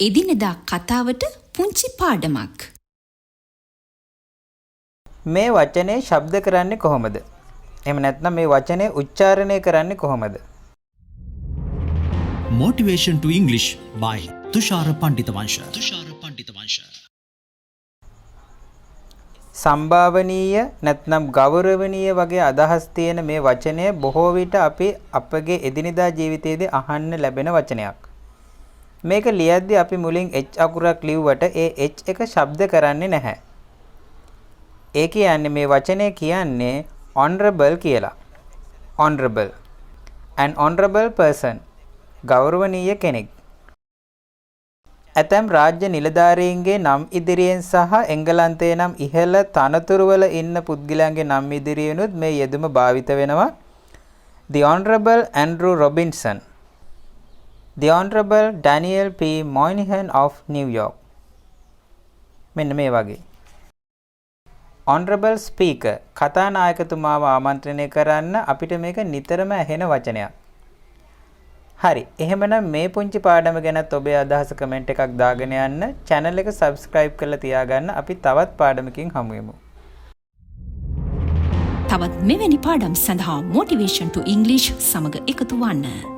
එදිනෙදා කතාවට පුංචි පාඩමක්. මේ වචනේ ශබ්ද කරන්නේ කොහොමද? එහෙම නැත්නම් මේ වචනේ උච්චාරණය කරන්නේ කොහොමද? Motivation to English by Thushara Pandithawansha. Thushara Pandithawansha. සම්භාවනීය නැත්නම් ගෞරවනීය වගේ අදහස් තියෙන මේ වචනය බොහෝ විට අපි අපගේ එදිනෙදා ජීවිතයේදී අහන්න ලැබෙන වචනයක්. මේක ලියද්දී අපි මුලින් H අකුරක් ලිව්වට ඒ H එක ශබ්ද කරන්නේ නැහැ. ඒ කියන්නේ මේ වචනේ කියන්නේ honorable කියලා. honorable. an honorable person. ගෞරවනීය කෙනෙක්. ඇතැම් රාජ්‍ය නිලධාරීන්ගේ නම් ඉදිරියෙන් සහ එංගලන්තයේ නම් ඉහළ තනතුරුවල ඉන්න පුද්ගලයන්ගේ නම් ඉදිරියෙනුත් මේ යෙදුම භාවිත වෙනවා. The Honorable Andrew Robinson. The Honorable Daniel P. Moynihan of New York. මෙන්න මේ වගේ. Honorable Speaker කතානායකතුමාව ආමන්ත්‍රණය කරන්න අපිට මේක නිතරම ඇහෙන වචනයක්. හරි. එහෙමනම් මේ පුංචි පාඩම ගැනත් ඔබේ අදහස කමෙන්ට් එකක් දාගෙන යන්න. channel එක subscribe කරලා තියාගන්න. අපි තවත් පාඩමකින් හමු වෙමු. තවත් මෙවැනි පාඩම් සඳහා Motivation to English සමග එකතු වන්න.